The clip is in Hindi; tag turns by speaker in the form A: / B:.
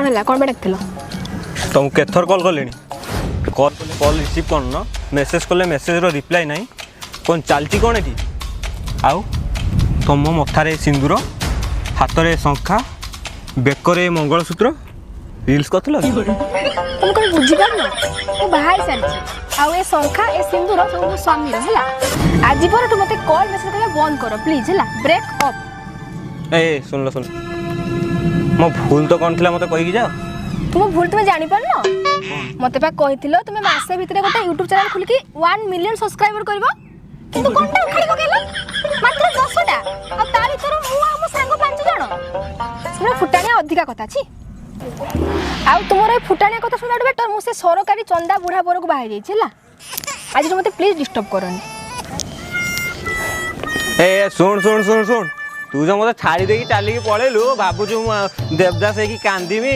A: है कौन डाक
B: तुमको केथर कॉल कले कॉल कॉल रिसीव करन मेसेज कले मेसेज रिप्लाई ना कौन चलती कौन ये आउ तुम मथारे सिंदूर हाथ में शंखा बेकर मंगलसूत्र रील्स कर
A: तुम कहीं बुझीपार ना बाहर सारी आउ ए शंखा ए सिंदूर सब स्वामी है आज पर तू मत कॉल मेसेज करना बंद कर प्लीज है ब्रेक अप।
B: ए सुन लो सुन मो भूल तो कौन थी मत कहीकि जाओ
A: तुम भूल तुम जानी पार ना मते पा कहिथिलो तुम मासे भितरे गोटे YouTube चैनल खोल के 1 मिलियन सब्सक्राइबर करबो किंतु कोनटा उखाड़ी पकेला मात्र 10टा आ ता भीतर मु आ मो संग 5 जण सुना फुटानिया अधिका कथा छी आ तुमर ए फुटानिया कथा सुनाड बेटर मु से सरकारी चंदा बुढ़ा बर को बाहर जाई छला आज मते प्लीज डिस्टर्ब करनी।
B: ए सुन सुन सुन सुन तू जो मत छाड़ी देकी चलिकी पळेलु भाबुछु देवदास है कि कांदीमी।